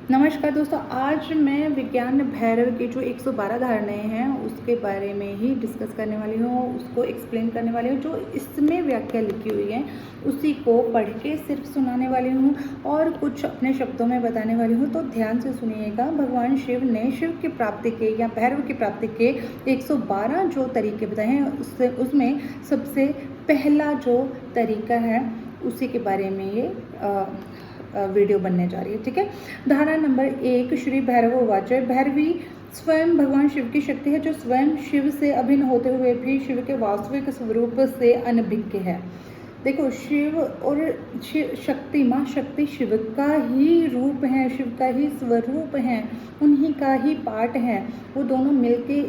नमस्कार दोस्तों, आज मैं विज्ञान भैरव की जो 112 धारणाएँ हैं उसके बारे में ही डिस्कस करने वाली हूँ, उसको एक्सप्लेन करने वाली हूँ। जो इसमें व्याख्या लिखी हुई है उसी को पढ़ के सिर्फ सुनाने वाली हूँ और कुछ अपने शब्दों में बताने वाली हूँ। तो ध्यान से सुनिएगा। भगवान शिव ने शिव की प्राप्ति के या भैरव की प्राप्ति के 112 जो तरीके बताए हैं उसमें सबसे पहला जो तरीका है उसी के बारे में ये वीडियो बनने जा रही है। ठीक है। धारणा नंबर 1, श्री भैरव उवाच। भैरवी स्वयं भगवान शिव की शक्ति है जो स्वयं शिव से अभिन्न होते हुए भी शिव के वास्तविक स्वरूप से अनभिज्ञ है। देखो, शिव और शक्ति, माँ शक्ति शिव का ही रूप है, शिव का ही स्वरूप है, उन्हीं का ही पार्ट है। वो दोनों मिलके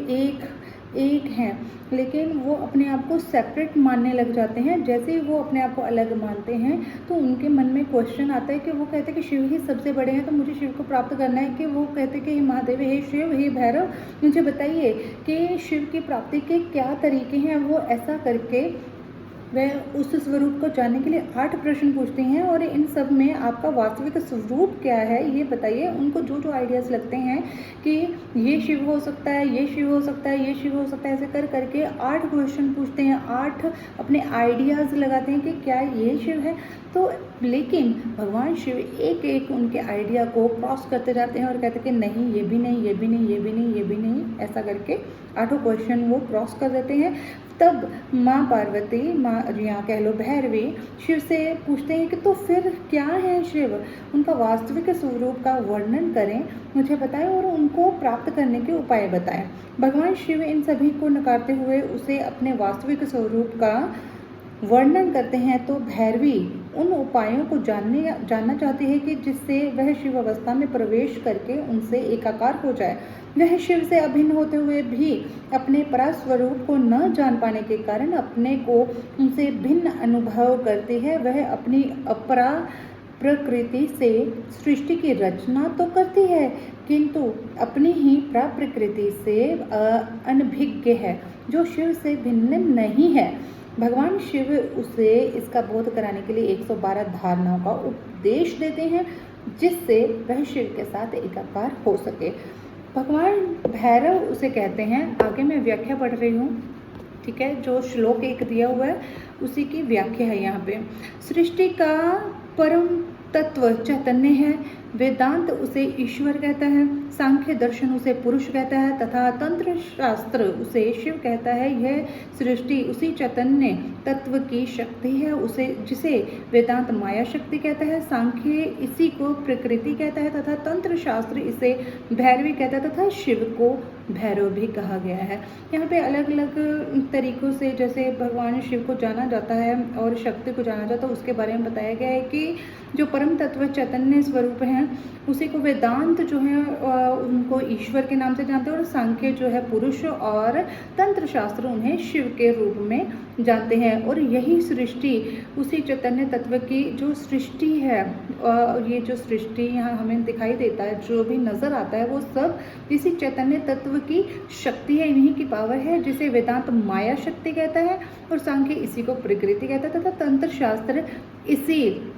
एक हैं, लेकिन वो अपने आप को सेपरेट मानने लग जाते हैं। जैसे ही वो अपने आप को अलग मानते हैं तो उनके मन में क्वेश्चन आता है कि वो कहते हैं कि शिव ही सबसे बड़े हैं, तो मुझे शिव को प्राप्त करना है। कि वो कहते हैं कि हे महादेव, हे शिव, हे भैरव, मुझे बताइए कि शिव की प्राप्ति के क्या तरीके हैं। वो ऐसा करके वह उस स्वरूप को जानने के लिए 8 प्रश्न पूछते हैं और इन सब में आपका वास्तविक स्वरूप क्या है ये बताइए। उनको जो जो आइडियाज़ लगते हैं कि ये शिव हो सकता है, ये शिव हो सकता है, ये शिव हो सकता है, ऐसे कर करके 8 क्वेश्चन पूछते हैं, 8 अपने आइडियाज़ लगाते हैं कि क्या ये शिव है। तो लेकिन भगवान शिव एक एक उनके आइडिया को क्रॉस करते जाते हैं और कहते हैं कि नहीं, ये भी नहीं, ये भी नहीं, ये भी नहीं, ये भी नहीं, ऐसा करके 8 क्वेश्चन वो क्रॉस कर देते हैं। तब माँ पार्वती, माँ यहाँ कह लो भैरवी, शिव से पूछते हैं कि तो फिर क्या है शिव, उनका वास्तविक स्वरूप का वर्णन करें, मुझे बताएं और उनको प्राप्त करने के उपाय बताएं। भगवान शिव इन सभी को नकारते हुए उसे अपने वास्तविक स्वरूप का वर्णन करते हैं। तो भैरवी उन उपायों को जानना चाहती है कि जिससे वह शिव अवस्था में प्रवेश करके उनसे एकाकार हो जाए। वह शिव से अभिन्न होते हुए भी अपने परास्वरूप को न जान पाने के कारण अपने को उनसे भिन्न अनुभव करती है। वह अपनी अपरा प्रकृति से सृष्टि की रचना तो करती है किंतु अपनी ही प्रकृति से अनभिज्ञ है, जो शिव से भिन्न नहीं है। भगवान शिव उसे इसका बोध कराने के लिए 112 धारणाओं का उपदेश देते हैं जिससे वह शिव के साथ एकाकार हो सके। भगवान भैरव उसे कहते हैं, आगे मैं व्याख्या पढ़ रही हूँ, ठीक है। जो श्लोक एक दिया हुआ है उसी की व्याख्या है यहाँ पे। सृष्टि का परम तत्व चैतन्य है, वेदांत उसे ईश्वर कहता है, सांख्य दर्शन उसे पुरुष कहता है तथा तंत्र शास्त्र उसे शिव कहता है। यह सृष्टि उसी चैतन्य तत्व की शक्ति है, उसे जिसे वेदांत माया शक्ति कहता है, सांख्य इसी को प्रकृति कहता है तथा तंत्र शास्त्र इसे भैरवी कहता है तथा शिव को भैरव भी कहा गया है। यहाँ पे अलग अलग तरीक़ों से जैसे भगवान शिव को जाना जाता है और शक्ति को जाना जाता है उसके बारे में बताया गया है कि जो परम तत्व चैतन्य स्वरूप हैं उसी को वेदांत जो है उनको ईश्वर के नाम से जानते हैं और सांख्य जो है पुरुष और तंत्र शास्त्र उन्हें शिव के रूप में जानते हैं। और यही सृष्टि उसी चैतन्य तत्व की जो सृष्टि है, ये जो सृष्टि यहाँ हमें दिखाई देता है, जो भी नज़र आता है वो सब इसी चैतन्य तत्व की शक्ति है, इन्हीं की पावर है, जिसे वेदांत माया शक्ति कहता है और सांख्य इसी को प्रकृति कहता है तथा तंत्र शास्त्र इसी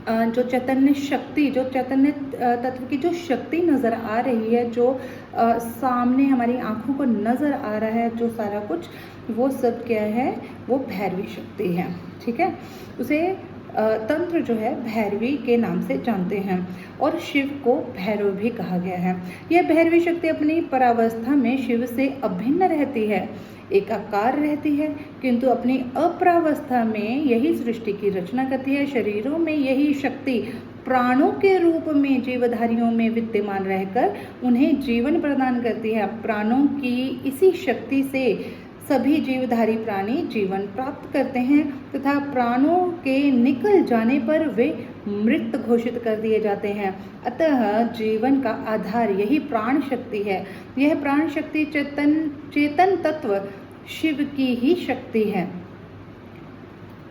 जो चैतन्य शक्ति, जो चैतन्य तत्व की जो शक्ति नज़र आ रही है, जो सामने हमारी आँखों को नज़र आ रहा है, जो सारा कुछ, वो सब क्या है, वो भैरवी शक्ति है। ठीक है। उसे तंत्र जो है भैरवी के नाम से जानते हैं और शिव को भैरव भी कहा गया है। यह भैरवी शक्ति अपनी परावस्था में शिव से अभिन्न रहती है, एकाकार रहती है, किंतु अपनी अपरावस्था में यही सृष्टि की रचना करती है। शरीरों में यही शक्ति प्राणों के रूप में जीवधारियों में विद्यमान रहकर उन्हें जीवन प्रदान करती है। प्राणों की इसी शक्ति से सभी जीवधारी प्राणी जीवन प्राप्त करते हैं तथा प्राणों के निकल जाने पर वे मृत घोषित कर दिए जाते हैं। अतः जीवन का आधार यही प्राण शक्ति है। यह प्राण शक्ति चेतन तत्व शिव की ही शक्ति है,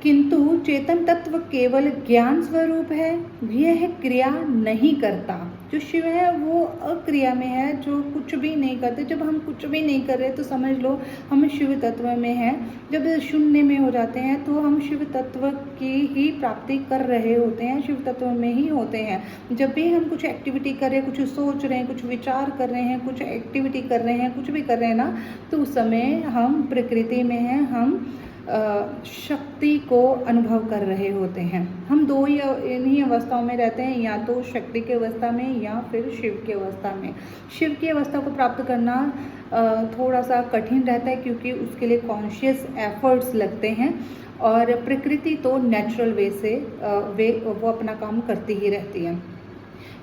किंतु चेतन तत्व केवल ज्ञान स्वरूप है, यह क्रिया नहीं करता। जो शिव है वो अक्रिया में है, जो कुछ भी नहीं करते। जब हम कुछ भी नहीं कर रहे तो समझ लो हम शिव तत्व में हैं। जब शून्य में हो जाते हैं तो हम शिव तत्व की ही प्राप्ति कर रहे होते हैं, शिव तत्व में ही होते हैं। जब भी हम कुछ एक्टिविटी कर रहे हैं, कुछ सोच रहे हैं, कुछ विचार कर रहे हैं, कुछ एक्टिविटी कर रहे हैं, कुछ भी कर रहे हैं ना, तो उस समय हम प्रकृति में हैं, हम शक्ति को अनुभव कर रहे होते हैं। हम दो ही इन्हीं अवस्थाओं में रहते हैं, या तो शक्ति की अवस्था में या फिर शिव की अवस्था में। शिव की अवस्था को प्राप्त करना थोड़ा सा कठिन रहता है, क्योंकि उसके लिए कॉन्शियस एफर्ट्स लगते हैं, और प्रकृति तो नेचुरल वे से वो अपना काम करती ही रहती है।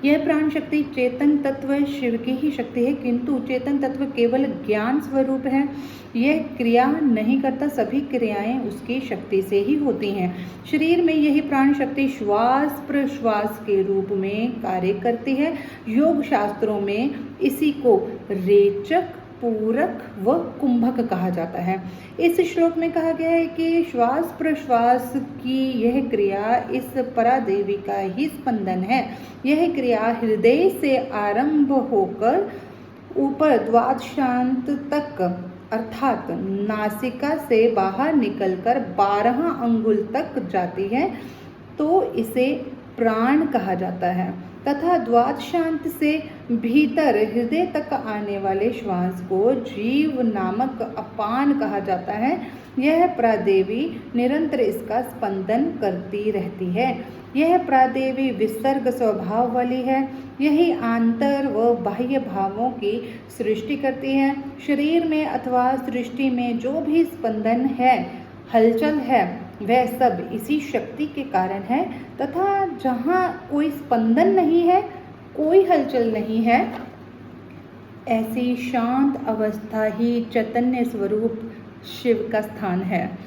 यह प्राण शक्ति चेतन तत्व शिव की ही शक्ति है, किंतु चेतन तत्व केवल ज्ञान स्वरूप है। यह क्रिया नहीं करता, सभी क्रियाएं उसकी शक्ति से ही होती हैं। शरीर में यही प्राण शक्ति श्वास प्रश्वास के रूप में कार्य करती है। योग शास्त्रों में इसी को रेचक, पूरक व कुंभक कहा जाता है। इस श्लोक में कहा गया है कि श्वास प्रश्वास की यह क्रिया इस परादेवी का ही स्पंदन है। यह क्रिया हृदय से आरंभ होकर ऊपर द्वादशांत तक, अर्थात नासिका से बाहर निकलकर 12 अंगुल तक जाती है, तो इसे प्राण कहा जाता है, तथा द्वादशांत से भीतर हृदय तक आने वाले श्वास को जीव नामक अपान कहा जाता है। यह प्रादेवी निरंतर इसका स्पंदन करती रहती है। यह प्रादेवी विसर्ग स्वभाव वाली है। यही आंतर व बाह्य भावों की सृष्टि करती है। शरीर में अथवा सृष्टि में जो भी स्पंदन है, हलचल है, वह सब इसी शक्ति के कारण है, तथा जहाँ कोई स्पंदन नहीं है, कोई हलचल नहीं है, ऐसी शांत अवस्था ही चैतन्य स्वरूप शिव का स्थान है।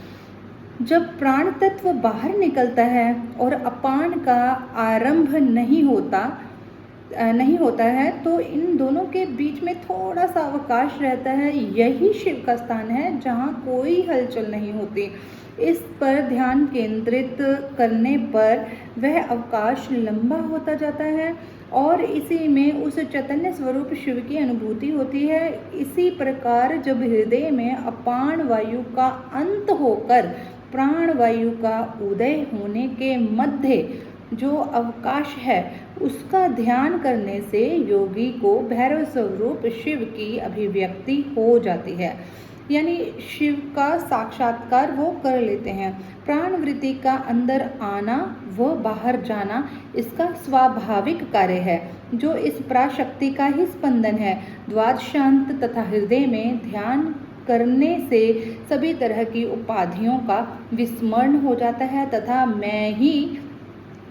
जब प्राण तत्व बाहर निकलता है और अपान का आरंभ नहीं होता है, तो इन दोनों के बीच में थोड़ा सा अवकाश रहता है। यही शिव का स्थान है जहाँ कोई हलचल नहीं होती। इस पर ध्यान केंद्रित करने पर वह अवकाश लंबा होता जाता है और इसी में उस चैतन्य स्वरूप शिव की अनुभूति होती है। इसी प्रकार जब हृदय में अपान वायु का अंत होकर प्राण वायु का उदय होने के मध्य जो अवकाश है, उसका ध्यान करने से योगी को भैरव स्वरूप शिव की अभिव्यक्ति हो जाती है, यानी शिव का साक्षात्कार वो कर लेते हैं। प्राण वृत्ति का अंदर आना व बाहर जाना इसका स्वाभाविक कार्य है, जो इस पराशक्ति का ही स्पंदन है। द्वादशांत तथा हृदय में ध्यान करने से सभी तरह की उपाधियों का विस्मरण हो जाता है तथा मैं ही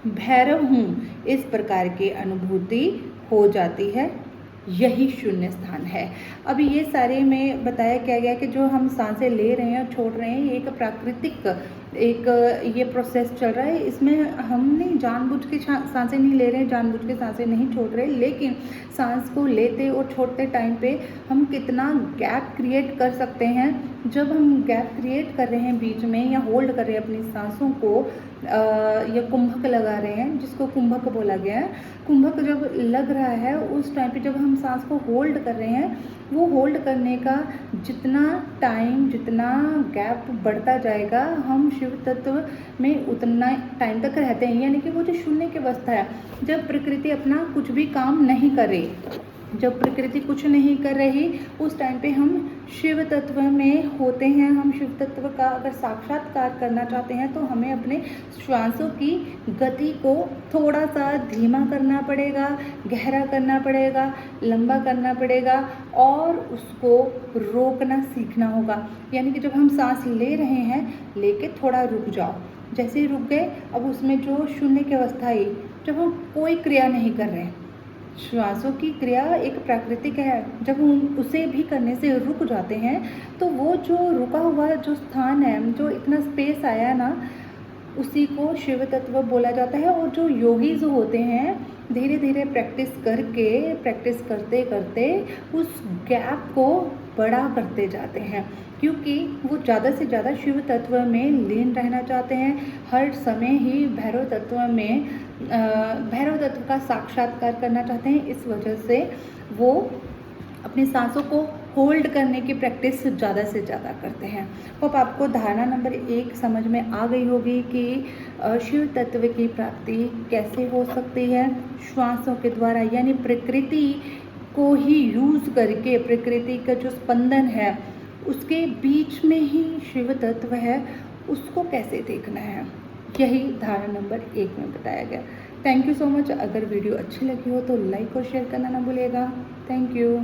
भैरव हूँ, इस प्रकार की अनुभूति हो जाती है। यही शून्य स्थान है। अब ये सारे में बताया क्या गया कि जो हम सांसें ले रहे हैं और छोड़ रहे हैं, ये एक प्राकृतिक ये प्रोसेस चल रहा है। इसमें हम नहीं जानबूझ के सांसें नहीं ले रहे हैं, जानबूझ के सांसें नहीं छोड़ रहे, लेकिन सांस को लेते और छोड़ते टाइम पे हम कितना गैप क्रिएट कर सकते हैं। जब हम गैप क्रिएट कर रहे हैं बीच में या होल्ड कर रहे हैं अपनी सांसों को, या कुंभक लगा रहे हैं, जिसको कुंभक बोला गया है, कुंभक जब लग रहा है उस टाइम पे जब हम सांस को होल्ड कर रहे हैं, वो होल्ड करने का जितना टाइम, जितना गैप बढ़ता जाएगा, हम शिव तत्व में उतना टाइम तक रहते हैं। यानी कि वो जो शून्य की अवस्था है, जब प्रकृति अपना कुछ भी काम नहीं कर रही, जब प्रकृति कुछ नहीं कर रही, उस टाइम पे हम शिव तत्व में होते हैं। हम शिव तत्व का अगर साक्षात्कार करना चाहते हैं तो हमें अपने श्वासों की गति को थोड़ा सा धीमा करना पड़ेगा, गहरा करना पड़ेगा, लंबा करना पड़ेगा और उसको रोकना सीखना होगा। यानी कि जब हम सांस ले रहे हैं, लेके थोड़ा रुक जाओ, जैसे ही रुक गए, अब उसमें जो शून्य की अवस्था आई, जब हम कोई क्रिया नहीं कर रहे हैं, श्वासों की क्रिया एक प्राकृतिक है, जब हम उसे भी करने से रुक जाते हैं, तो वो जो रुका हुआ जो स्थान है, जो इतना स्पेस आया ना, उसी को शिव तत्व बोला जाता है। और जो योगी जो होते हैं, धीरे धीरे प्रैक्टिस करते करते उस गैप को बड़ा करते जाते हैं, क्योंकि वो ज़्यादा से ज़्यादा शिव तत्व में लीन रहना चाहते हैं। हर समय ही भैरव तत्व का साक्षात्कार करना चाहते हैं। इस वजह से वो अपनी सांसों को होल्ड करने की प्रैक्टिस ज़्यादा से ज़्यादा करते हैं। होप आपको धारणा नंबर 1 समझ में आ गई होगी कि शिव तत्व की प्राप्ति कैसे हो सकती है। श्वासों के द्वारा, यानी प्रकृति को ही यूज़ करके, प्रकृति का जो स्पंदन है उसके बीच में ही शिव तत्व है, उसको कैसे देखना है, यही धारणा नंबर 1 में बताया गया। Thank you so much. अगर वीडियो अच्छी लगी हो तो लाइक और शेयर करना ना भूलिएगा। Thank you.